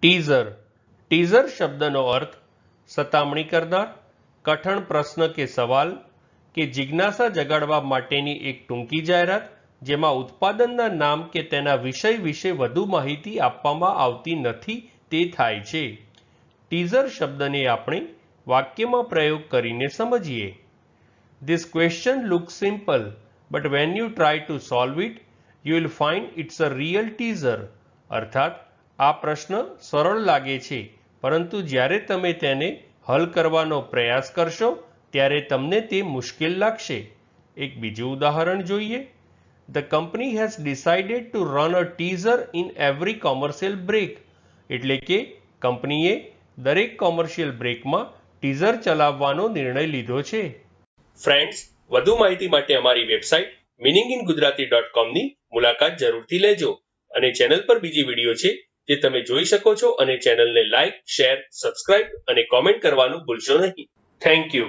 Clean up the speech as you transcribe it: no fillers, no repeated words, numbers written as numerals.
Teaser teaser શબ્દનો અર્થ સતામણી કરનાર, કઠણ પ્રશ્ન કે સવાલ કે જિજ્ઞાસા જગાડવા માટેની એક ટૂંકી જાહેરાત જેમાં ઉત્પાદનના નામ કે તેના વિષય વિશે વધુ માહિતી આપવામાં આવતી નથી તે થાય છે. ટીઝર શબ્દને આપણે વાક્યમાં પ્રયોગ કરીને સમજીએ. This question looks simple, but when you try to solve it, you will find it's a real teaser. અર્થાત આ પ્રશ્ન સરળ લાગે છે, પરંતુ જ્યારે તમે તેને હલ કરવાનો પ્રયાસ કરશો ત્યારે તમને તે મુશ્કેલ લાગશે. એક બીજું ઉદાહરણ જોઈએ. The company has decided to run a teaser in every commercial break. એટલે કે કંપનીએ દરેક કોમર્શિયલ બ્રેકમાં ટીઝર ચલાવવાનો નિર્ણય લીધો છે. ફ્રેન્ડ્સ, વધુ માહિતી માટે અમારી વેબસાઇટ meaningingujarati.com ની મુલાકાત જરૂરથી લેજો અને ચેનલ પર બીજી વિડીયો છે જે તમે જોઈ શકો છો અને ચેનલને લાઇક, શેર, સબસ્ક્રાઇબ અને કોમેન્ટ કરવાનું ભૂલશો નહીં. Thank you.